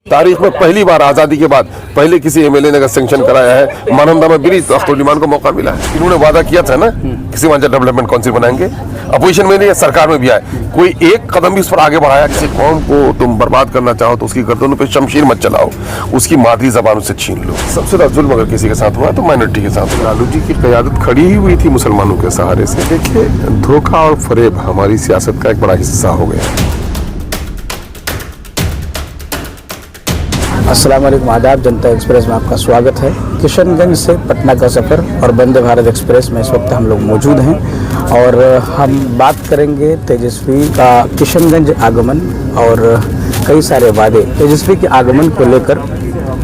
तारीख में पहली बार आज़ादी के बाद पहले किसी एमएलए ने सेंक्शन कराया है। मानंदा में ब्रिज अख्तर ईमान को मौका मिला है। इन्होंने वादा किया था ना कि सीमांचल डेवलपमेंट काउंसिल बनाएंगे। अपोजिशन में नहीं है, सरकार में भी आए, कोई एक कदम भी उस पर आगे बढ़ाया। किसी कौम को तुम बर्बाद करना चाहो तो उसकी गर्दनों पे शमशीर मत चलाओ, उसकी मादरी जबान से छीन लो। सबसे ज्यादा जुल्म अगर किसी के साथ हुआ तो माइनॉरिटी के साथ। लालू जी की क़यादत खड़ी ही हुई थी मुसलमानों के सहारे से। देखिए, धोखा और फरेब हमारी सियासत का एक बड़ा हिस्सा हो गया। अस्सलाम वालेकुम, आदाब। जनता एक्सप्रेस में आपका स्वागत है। किशनगंज से पटना का सफ़र और वंदे भारत एक्सप्रेस में इस वक्त हम लोग मौजूद हैं और हम बात करेंगे तेजस्वी का किशनगंज आगमन और कई सारे वादे। तेजस्वी के आगमन को लेकर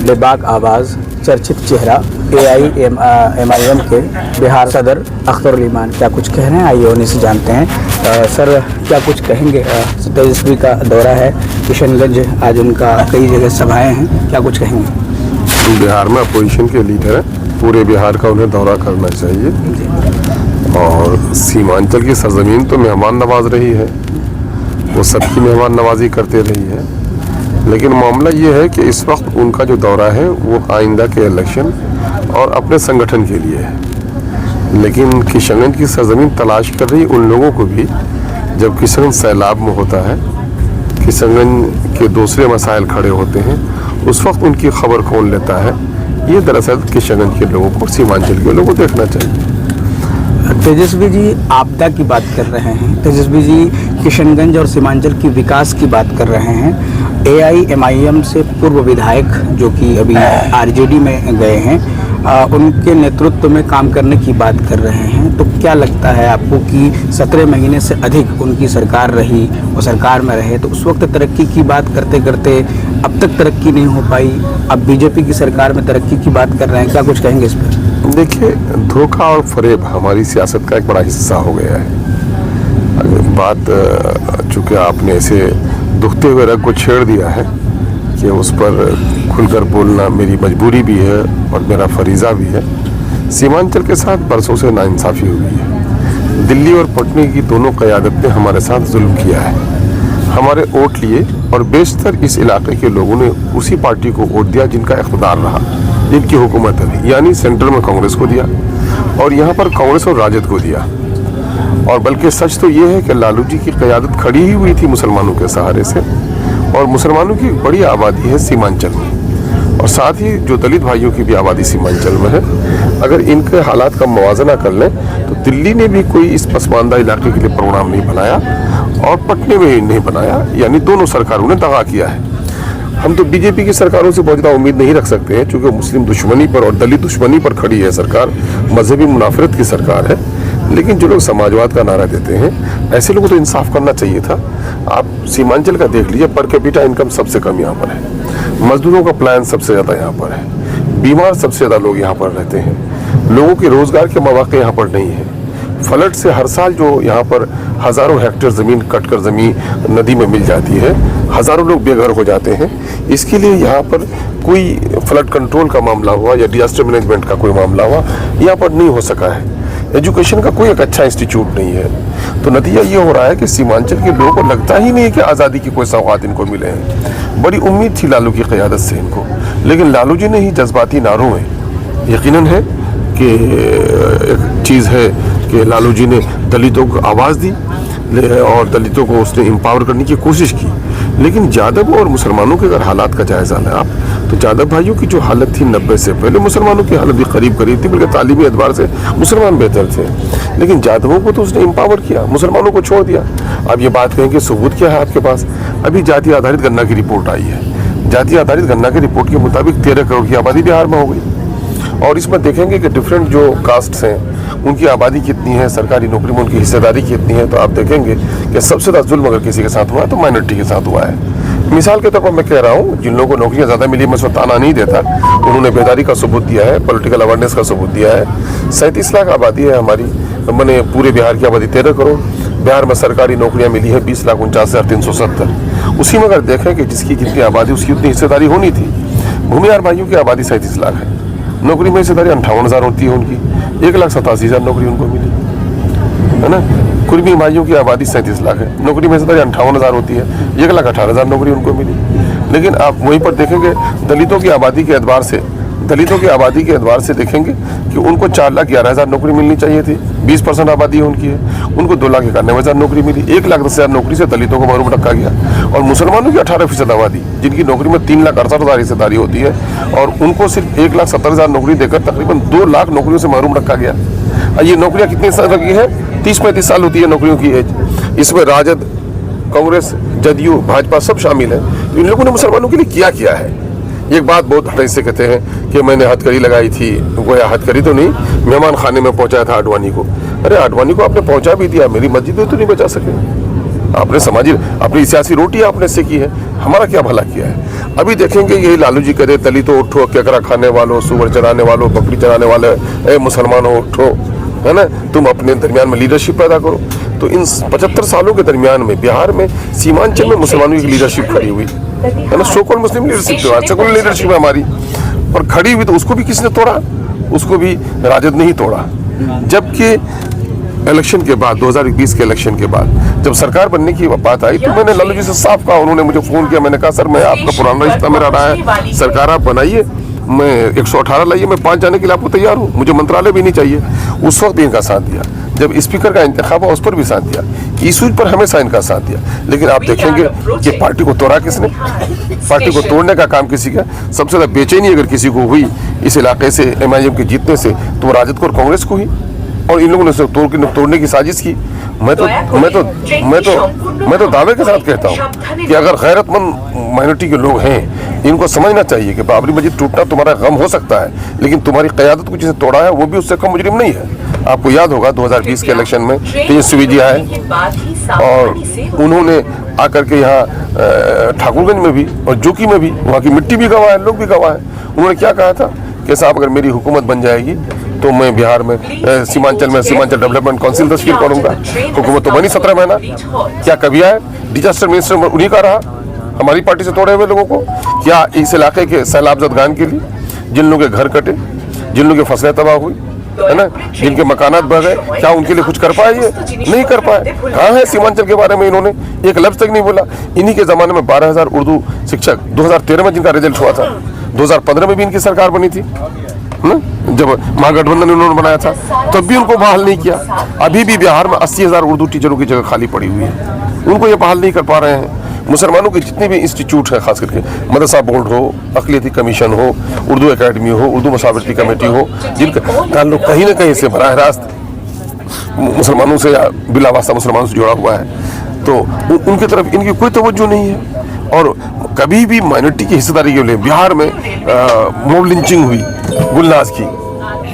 बेबाक आवाज़, चर्चित चेहरा AIMIM के बिहार सदर अख्तर ईमान क्या कुछ कह रहे हैं, आइए उन्हीं से जानते हैं। सर, क्या कुछ कहेंगे? तेजस्वी का दौरा है किशनगंज, आज उनका कई जगह सभाएं हैं, क्या कुछ कहेंगे? बिहार में अपोजिशन के लीडर है, पूरे बिहार का उन्हें दौरा करना चाहिए। और सीमांचल की सरजमीन तो मेहमान नवाज रही है, वो सबकी मेहमान नवाजी करते रही है। लेकिन मामला ये है कि इस वक्त उनका जो दौरा है वो आइंदा के इलेक्शन और अपने संगठन के लिए है। लेकिन किशनगंज की सरजमीन तलाश कर रही उन लोगों को भी, जब किशनगंज सैलाब में होता है, किशनगंज के दूसरे मसाइल खड़े होते हैं, उस वक्त उनकी खबर कौन लेता है, ये दरअसल किशनगंज के लोगों को, सीमांचल के लोगों को देखना चाहिए। तेजस्वी जी आपदा की बात कर रहे हैं, तेजस्वी जी किशनगंज और सीमांचल की विकास की बात कर रहे हैं। AIMIM से पूर्व विधायक जो कि अभी RJD में गए हैं, उनके नेतृत्व में काम करने की बात कर रहे हैं। तो क्या लगता है आपको कि 17 महीने से अधिक उनकी सरकार रही, वो सरकार में रहे, तो उस वक्त तरक्की की बात करते करते अब तक तरक्की नहीं हो पाई, अब बीजेपी की सरकार में तरक्की की बात कर रहे हैं, क्या कुछ कहेंगे इस पर? देखिए, धोखा और फरेब हमारी सियासत का एक बड़ा हिस्सा हो गया है। बात चूँकि आपने ऐसे दुखते हुए रग को छेड़ दिया है कि उस पर खुलकर बोलना मेरी मजबूरी भी है और मेरा फरीज़ा भी है। सीमांचल के साथ बरसों से नाइंसाफ़ी हुई है। दिल्ली और पटना की दोनों क़यादत ने हमारे साथ जुल्म किया है, हमारे वोट लिए और बेशतर इस इलाके के लोगों ने उसी पार्टी को वोट दिया जिनका इख्तियार रहा, जिनकी हुकूमत रही, यानी सेंटर में कांग्रेस को दिया और यहाँ पर कांग्रेस और राजद को दिया। और बल्कि सच तो ये है कि लालू जी की क़यादत खड़ी ही हुई थी मुसलमानों के सहारे से, और मुसलमानों की बड़ी आबादी है सीमांचल में, और साथ ही जो दलित भाइयों की भी आबादी सीमांचल में है। अगर इनके हालात का मुवाजना कर लें तो दिल्ली ने भी कोई इस पसमानदा इलाके के लिए प्रोग्राम नहीं बनाया और पटने में नहीं बनाया, यानी दोनों सरकारों ने दगा किया है। हम तो बीजेपी की सरकारों से बहुत ज़्यादा उम्मीद नहीं रख सकते हैं, क्योंकि मुस्लिम दुश्मनी पर और दलित दुश्मनी पर खड़ी है सरकार, मजहबी मुनाफरत की सरकार है। लेकिन जो लोग समाजवाद का नारा देते हैं, ऐसे लोगों को तो इंसाफ करना चाहिए था। आप सीमांचल का देख लीजिए, पर कैपिटा इनकम सबसे कम यहाँ पर है, मजदूरों का प्लान सबसे ज़्यादा यहाँ पर है, बीमार सबसे ज़्यादा लोग यहाँ पर रहते हैं, लोगों के रोज़गार के मौके यहाँ पर नहीं है। फ्लड से हर साल जो यहाँ पर हज़ारों हेक्टेयर ज़मीन कटकर ज़मीन नदी में मिल जाती है, हज़ारों लोग बेघर हो जाते हैं। इसके लिए यहाँ पर कोई फ्लड कंट्रोल का मामला हुआ या डिजास्टर मैनेजमेंट का कोई मामला हुआ, यहाँ पर नहीं हो सका है। एजुकेशन का कोई एक अच्छा इंस्टीट्यूट नहीं है। तो नतीजा ये हो रहा है कि सीमांचल के लोगों को लगता ही नहीं है कि आज़ादी की कोई सौगात इनको मिले हैं। बड़ी उम्मीद थी लालू की क़यादत से इनको, लेकिन लालू जी ने ही जज्बाती नारों में, यकीनन है कि एक चीज़ है कि लालू जी ने दलितों को आवाज़ दी और दलितों को उसने एम्पावर करने की कोशिश की। लेकिन यादव और मुसलमानों के अगर हालात का जायज़ा लें आप, तो यादव भाइयों की जो हालत थी 90 से पहले, मुसलमानों की हालत भी करीब थी, बल्कि तालीमी एतबार से मुसलमान बेहतर थे। लेकिन यादवों को तो उसने एम्पावर किया, मुसलमानों को छोड़ दिया। अब ये बात कहें कि सबूत क्या है आपके पास? अभी जाति आधारित गन्ना की रिपोर्ट आई है। जाति आधारित गन्ना की रिपोर्ट के मुताबिक 13 करोड़ की आबादी बिहार में हो गई, और इसमें देखेंगे कि डिफरेंट जो कास्ट्स हैं उनकी आबादी कितनी है, सरकारी नौकरी में उनकी हिस्सेदारी कितनी है, तो आप देखेंगे कि सबसे ज़्यादा जुल्म अगर किसी के साथ हुआ तो माइनॉरिटी के साथ हुआ है। मिसाल के तौर पर मैं कह रहा हूँ, जिन लोगों को नौकरियाँ ज़्यादा मिली, मैं उसमें ताना नहीं देता, उन्होंने बेदारी का सबूत दिया है, पॉलिटिकल अवेयरनेस का सबूत दिया है। 37 लाख आबादी है हमारी, मैंने पूरे बिहार की आबादी 13 करोड़। बिहार में सरकारी नौकरियाँ मिली है 20,49,370। उसी में अगर देखें कि जिसकी जितनी आबादी उसकी उतनी हिस्सेदारी होनी थी। भूमिहार भाइयों की आबादी 37 लाख है, नौकरी में हिस्सेदारी 58,000 होती है उनकी, 1,87,000 नौकरी उनको मिली। है ना। कुर्मी भाइयों की आबादी 37 लाख है, नौकरी में से 58,000 होती है, 1,18,000 नौकरी उनको मिली। लेकिन आप वहीं पर देखेंगे दलितों की आबादी के एतबार से देखेंगे कि उनको 4,11,000 नौकरी मिलनी चाहिए थी, 20% आबादी उनकी है, उनको 2,91,000 नौकरी मिली, 1,10,000 नौकरी से दलितों को महरूम रखा गया। और मुसलमानों की 18% आबादी, जिनकी नौकरी में 3,68,000 हिस्सेदारी होती है, और उनको सिर्फ 1,70,000 नौकरी देकर तकरीबन 2 लाख नौकरियों से महरूम रखा गया। ये नौकरियां कितने साल की है? 30-35 साल होती है नौकरियों की एज। इसमें राजद, कांग्रेस, जदयू, भाजपा सब शामिल है। इन लोगों ने मुसलमानों के लिए क्या है। एक बात बहुत हटई से कहते हैं कि मैंने हथकड़ी लगाई थी, गोया हथकड़ी तो नहीं, मेहमान खाने में पहुंचाया था आडवाणी को। अरे आडवाणी को आपने पहुंचा भी दिया, मेरी मस्जिद तो नहीं बचा सके। आपने समाजी अपनी सियासी रोटी आपने से की है, हमारा क्या भला किया है। अभी देखेंगे यही लालू जी करे, दलितों उठो, केकरा खाने वालों, सुअर चराने वालों, बकरी चराने वाले, ए मुसलमानों उठो, है ना, तुम अपने दरमियान में लीडरशिप पैदा करो। तो इन 75 सालों के दरमियान में बिहार में सीमांचल में मुसलमानों की लीडरशिप खड़ी हुई है ना, सो कॉल्ड मुस्लिम लीडरशिप जो आज सेकुलर लीडरशिप है हमारी, और खड़ी हुई, तो उसको भी किसने तोड़ा? उसको भी राजद ने ही तोड़ा। जबकि इलेक्शन के बाद, 2020 के इलेक्शन के बाद जब सरकार बनने की बात आई, तो मैंने लालू जी से साफ कहा, उन्होंने मुझे फोन किया, मैंने कहा सर मैं आपका पुराना रिश्ता मेरा रहा है, सरकार आप बनाइए, मैं 118 लाइए, मैं 5 जाने के लिए आपको तैयार हूँ, मुझे मंत्रालय भी नहीं चाहिए। उस वक्त भी इनका साथ दिया, जब स्पीकर का इंतखाब हुआ उस पर भी साथ दिया, इशूज पर हमेशा इनका साथ दिया। लेकिन आप देखेंगे कि पार्टी को तोड़ा किसने? पार्टी को तोड़ने का काम किसी का? सबसे ज्यादा बेचैनी अगर किसी को हुई इस इलाके से MIM के जीतने से, तो राजद को और कांग्रेस को ही, और इन लोगों ने तोड़ने की साजिश की। मैं तो दावे के साथ कहता हूँ कि अगर गैरतमंद माइनॉरिटी के लोग हैं, इनको समझना चाहिए कि बाबरी मस्जिद टूटना तुम्हारा गम हो सकता है, लेकिन तुम्हारी क़यादत को जिसे तोड़ा है वो भी उससे कम मुजरिम नहीं है। आपको याद होगा 2020 के इलेक्शन में तेजस्वी जी आए और उन्होंने आकर के यहाँ ठाकुरगंज में भी और जोकी में भी, वहाँ की मिट्टी भी गवाह है, लोग भी गवाह है। उन्होंने क्या कहा था कि साहब अगर मेरी हुकूमत बन जाएगी तो मैं बिहार में सीमांचल डेवलपमेंट काउंसिल तस्वीर करूंगा। हुकूमत तो बनी 17 महीना, क्या कभी आए? डिजास्टर मिनिस्टर उन्हीं का रहा, हमारी पार्टी से तोड़े हुए लोगों को। क्या इस इलाके के सैलाब ज़दगान के लिए, जिन लोगों के घर कटे, जिन लोगों की फसलें तबाह हुई, है ना, जिनके मकानात बह गए, क्या उनके लिए कुछ कर पाए? ये नहीं कर पाए। कहाँ है सीमांचल के बारे में इन्होंने एक लफ्ज़ तक नहीं बोला। इन्हीं के ज़माने में 12,000 उर्दू शिक्षक 2013 में जिनका रिजल्ट हुआ था, 2015 में भी इनकी सरकार बनी थी ना, जब महागठबंधन उन्होंने बनाया था, तब भी उनको बहाल नहीं किया। अभी भी बिहार में 80,000 उर्दू टीचरों की जगह खाली पड़ी हुई है, उनको ये बहाल नहीं कर पा रहे हैं। मुसलमानों के जितने भी इंस्टीट्यूट हैं, खास करके मदरसा बोर्ड हो, अक़लियती कमीशन हो, उर्दू एकेडमी हो, उर्दू मसावरती कमेटी हो, जिनका ताल्लुक कहीं ना कहीं से बराह रास्त मुसलमानों से या बिलावास्ता मुसलमानों से जुड़ा हुआ है, तो उनकी तरफ इनकी कोई तवज्जो नहीं है। और कभी भी माइनॉरिटी की हिस्सेदारी के लिए बिहार में मॉब लिंचिंग हुई गुलनाज की,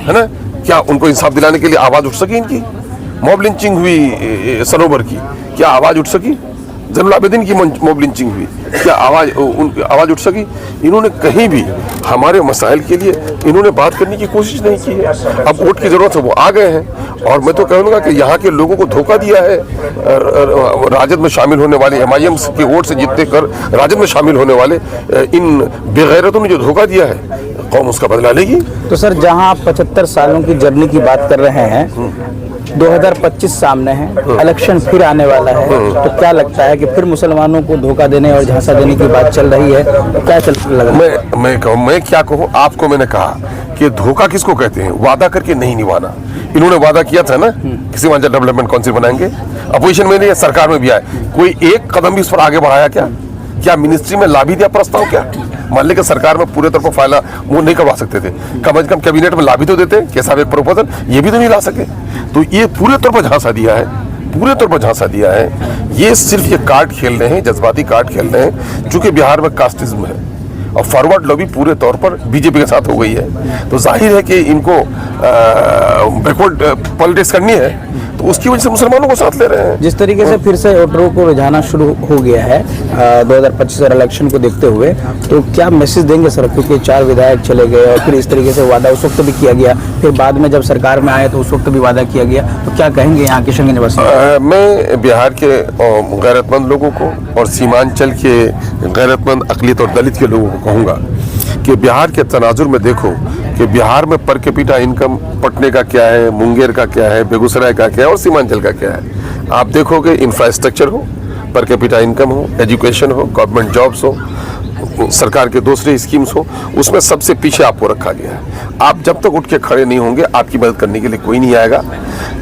है ना, क्या उनको इंसाफ दिलाने के लिए आवाज़ उठ सकी? इनकी मॉब लिंचिंग हुई सनोबर की, क्या आवाज़ उठ सकी? ज़ैनुल आबिदीन की मॉब लिंचिंग हुई, क्या आवाज़ उठ सकी? इन्होंने कहीं भी हमारे मसाइल के लिए इन्होंने बात करने की कोशिश नहीं की है। अब वोट की ज़रूरत है, वो आ गए हैं, और मैं तो कहूँगा कि यहाँ के लोगों को धोखा दिया है राजद में शामिल होने वाले, MIM के वोट से जीतने कर राजद में शामिल होने वाले इन बेगैरतों ने जो धोखा दिया है, कौम उसका बदला लेगी। तो सर, जहाँ आप 75 सालों की जर्नी की बात कर रहे हैं, 2025 सामने है, इलेक्शन फिर आने वाला है, तो क्या लगता है कि फिर मुसलमानों को धोखा देने और झांसा देने की बात चल रही है, तो क्या चल लग रहा है? मैं क्या कहूँ आपको, मैंने कहा कि धोखा किसको कहते हैं? वादा करके नहीं निभाना। इन्होंने वादा किया था ना किसी सीमांचल डेवलपमेंट काउंसिल बनाएंगे, अपोजिशन में नहीं, सरकार में भी आए, कोई एक कदम भी इस पर आगे बढ़ाया क्या मिनिस्ट्री में ला भी दिया प्रस्ताव? क्या मान लें कि सरकार में पूरे तौर पर फाइल वो नहीं करवा सकते थे, कम से कम कैबिनेट में ला भी तो देते कि साहब एक प्रपोजल, ये भी तो नहीं ला सके। तो ये पूरे तौर पर झांसा दिया है, पूरे तौर पर झांसा दिया है। ये सिर्फ ये कार्ड खेल रहे हैं, जज्बाती कार्ड खेल रहे हैं, चूंकि बिहार में कास्टिज्म है और फॉरवर्ड लॉबी पूरे तौर पर बीजेपी के साथ हो गई है, तो जाहिर है कि इनको बैकवर्ड पॉलिटिक्स करनी है, तो उसकी वजह से मुसलमानों को साथ ले रहे हैं। जिस तरीके से फिर से वोटरों को रुझाना शुरू हो गया है 2025 इलेक्शन को देखते हुए, तो क्या मैसेज देंगे सर? क्योंकि 4 विधायक चले गए और फिर इस तरीके से वादा उस वक्त भी किया गया, फिर बाद में जब सरकार में आए तो उस वक्त भी वादा किया गया, तो क्या कहेंगे यहाँ किशनगंज वासी? मैं बिहार के गैरतमंद लोगों को और सीमांचल के गैरतमंद अक़लियत और दलित के लोगों को कहूँगा कि बिहार के तनाजुर में देखो कि बिहार में पर कैपिटा इनकम पटने का क्या है, मुंगेर का क्या है, बेगूसराय का क्या है और सीमांचल का क्या है। आप देखोगे इंफ्रास्ट्रक्चर हो, पर कैपिटा इनकम हो, एजुकेशन हो, गवर्नमेंट जॉब्स हो, सरकार के दूसरे स्कीम्स हो, उसमें सबसे पीछे आपको रखा गया है। आप जब तक उठ के खड़े नहीं होंगे आपकी मदद करने के लिए कोई नहीं आएगा।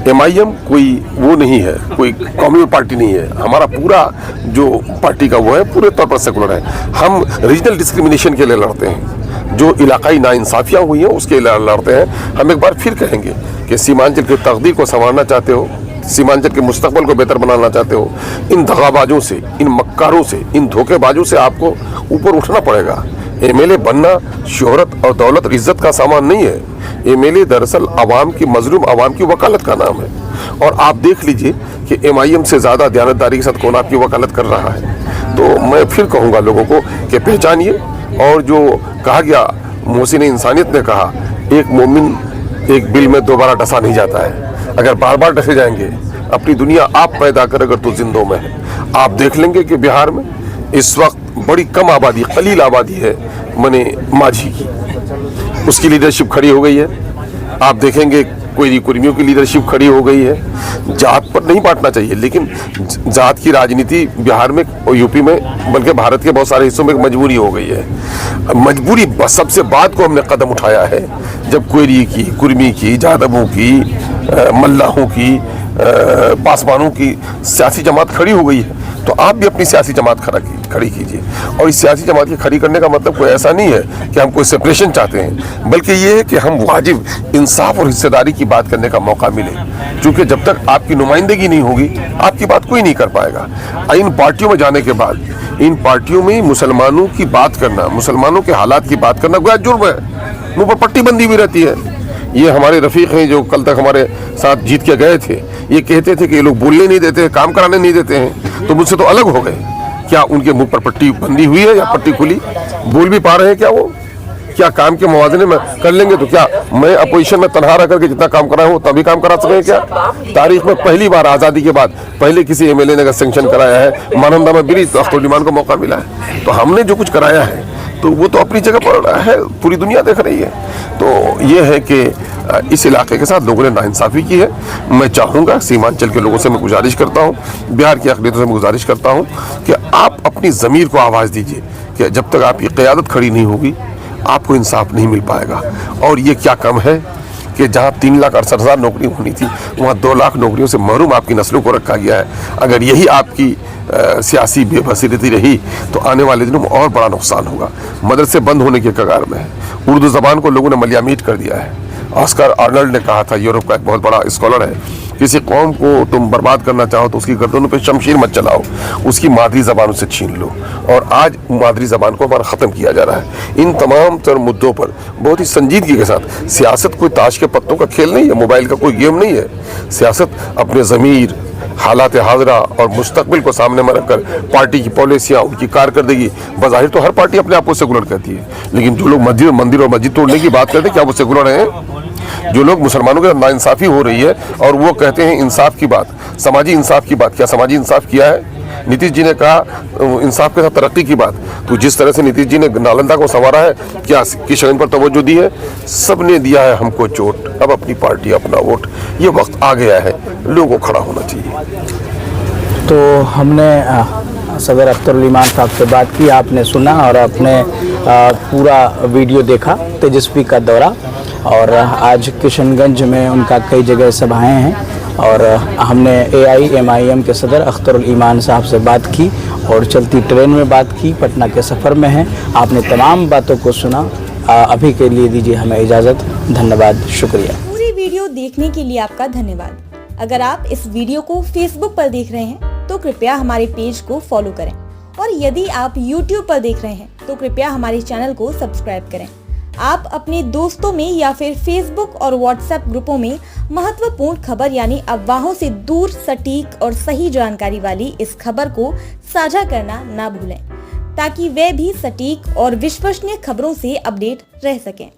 MIM कोई वो नहीं है, कोई कम्युनल पार्टी नहीं है। हमारा पूरा जो पार्टी का वो है पूरे तौर पर सेकुलर है। हम रीजनल डिस्क्रिमिनेशन के लिए लड़ते हैं, जो इलाकाई नाइंसाफियाँ हुई हैं उसके लिए लड़ते हैं। हम एक बार फिर कहेंगे कि सीमांचल की तकदीर को संवारना चाहते हो, सीमांचल के मुस्तकबल को बेहतर बनाना चाहते हो, इन दगाबाजों से, इन मक्कारों से, इन धोखेबाजों से आपको ऊपर उठना पड़ेगा। MLA बनना शोहरत और दौलत इज्जत का सामान नहीं है। MLA दरअसल आवाम की, मजलूम आवाम की वकालत का नाम है। और आप देख लीजिए कि MIM से ज़्यादा दयानतदारी के साथ कौन आपकी वकालत कर रहा है। तो मैं फिर कहूँगा लोगों को कि पहचानिए। और जो कहा गया, मोहसिन इंसानियत ने कहा, एक मोमिन एक बिल में दोबारा डसा नहीं जाता है। अगर बार बार डसे जाएंगे, अपनी दुनिया आप पैदा कर अगर तो जिंदों में है। आप देख लेंगे कि बिहार में इस वक्त बड़ी कम आबादी, कलील आबादी है मने माझी की, उसकी लीडरशिप खड़ी हो गई है। आप देखेंगे कोई कुर्मियों की लीडरशिप खड़ी हो गई है। जात पर नहीं बांटना चाहिए, लेकिन जात की राजनीति बिहार में और यूपी में, बल्कि भारत के बहुत सारे हिस्सों में मजबूरी हो गई है। मजबूरी सबसे बाद को हमने कदम उठाया है, जब कोयरी की, कुर्मी की, जादवों की, मल्लाहों की, पासवानों की सियासी जमात खड़ी हो गई है। तो आप भी अपनी सियासी जमात खड़ी कीजिए। और इस सियासी जमात की खड़ी करने का मतलब कोई ऐसा नहीं है कि हम कोई सेपरेशन चाहते हैं, बल्कि ये है कि हम वाजिब इंसाफ और हिस्सेदारी की बात करने का मौका मिले। क्योंकि जब तक आपकी नुमाइंदगी नहीं होगी, आपकी बात कोई नहीं कर पाएगा। इन पार्टियों में जाने के बाद, इन पार्टियों में मुसलमानों की बात करना, मुसलमानों के हालात की बात करना गोया जुर्म है। मुँह पर पट्टी बंदी हुई रहती है। ये हमारे रफीक हैं जो कल तक हमारे साथ जीत के गए थे, ये कहते थे कि ये लोग बोलने नहीं देते, काम कराने नहीं देते हैं, तो मुझसे तो अलग हो गए। क्या उनके मुंह पर पट्टी बंदी हुई है या पट्टी खुली? बोल भी पा रहे हैं क्या वो? क्या काम के मुवाजने में कर लेंगे? तो क्या मैं अपोजिशन में तनहा रह करके जितना काम कराया हूँ तभी काम करा सकें क्या? तारीख में पहली बार आज़ादी के बाद पहले किसी MLA ने अगर सेंक्शन कराया है, मानंदा में भी अख्तर उल ईमान को मौका मिला है। तो हमने जो कुछ कराया है तो वो तो अपनी जगह पर है, पूरी दुनिया देख रही है। तो ये है कि इस इलाके के साथ लोगों ने नाइंसाफ़ी की है। मैं चाहूँगा, सीमांचल के लोगों से मैं गुजारिश करता हूँ, बिहार की अक़लियतों से मैं गुजारिश करता हूँ कि आप अपनी ज़मीर को आवाज़ दीजिए कि जब तक आपकी क़यादत खड़ी नहीं होगी आपको इंसाफ नहीं मिल पाएगा। और ये क्या कम है कि जहाँ 3,68,000 नौकरी होनी थी, वहाँ 2 लाख नौकरियों से महरूम आपकी नस्लों को रखा गया है। अगर यही आपकी सियासी बेबसीरती रही तो आने वाले दिनों में और बड़ा नुकसान होगा। मदरसे बंद होने के कगार में है। उर्दू ज़बान को लोगों ने मलियामीट कर दिया है। ऑस्कर आर्नल्ड ने कहा था, यूरोप का एक बहुत बड़ा स्कॉलर है, किसी कौम को तुम बर्बाद करना चाहो तो उसकी गर्दनों पे शमशीर मत चलाओ, उसकी मादरी ज़बान उससे छीन लो। और आज मादरी ज़बान को हमारा ख़त्म किया जा रहा है। इन तमाम तर मुद्दों पर बहुत ही संजीदगी के साथ, सियासत कोई ताश के पत्तों का खेल नहीं है, मोबाइल का कोई गेम नहीं है। सियासत अपने ज़मीर, हालात हाज़िरा और मुस्तकबिल को सामने में रखकर पार्टी की पॉलिसियाँ, उनकी कारकर्दगी, बज़ाहिर तो हर पार्टी अपने आप को सेकुलर कहती है, लेकिन जो लोग मंदिर और मस्जिद तोड़ने की बात करते हैं, क्या वो सेकुलर हैं? जो लोग मुसलमानों के साथ नाइंसाफ़ी हो रही है और वो कहते हैं इंसाफ की बात, समाजी इंसाफ की बात, क्या समाजी इंसाफ किया है? नीतीश जी ने कहा इंसाफ के साथ तरक्की की बात, तो जिस तरह से नीतीश जी ने नालंदा को संवारा है, क्या किशनगंज पर तवज्जो दी है? सब ने दिया है हमको चोट, अब अपनी पार्टी, अपना वोट। ये वक्त आ गया है, लोगों को खड़ा होना चाहिए। तो हमने सदर अख्तर उल ईमान साहब से बात की, आपने सुना और आपने पूरा वीडियो देखा तेजस्वी का दौरा। और आज किशनगंज में उनका कई जगह सभाएं हैं और हमने AIMIM के सदर अख्तर उल ईमान साहब से बात की और चलती ट्रेन में बात की, पटना के सफ़र में हैं। आपने तमाम बातों को सुना। अभी के लिए दीजिए हमें इजाज़त। धन्यवाद, शुक्रिया। पूरी वीडियो देखने के लिए आपका धन्यवाद। अगर आप इस वीडियो को फेसबुक पर देख रहे हैं तो कृपया हमारे पेज को फॉलो करें, और यदि आप YouTube पर देख रहे हैं तो कृपया हमारे चैनल को सब्सक्राइब करें। आप अपने दोस्तों में या फिर फेसबुक और व्हाट्सएप ग्रुपों में महत्वपूर्ण खबर यानी अफवाहों से दूर सटीक और सही जानकारी वाली इस खबर को साझा करना ना भूलें, ताकि वे भी सटीक और विश्वसनीय खबरों से अपडेट रह सकें।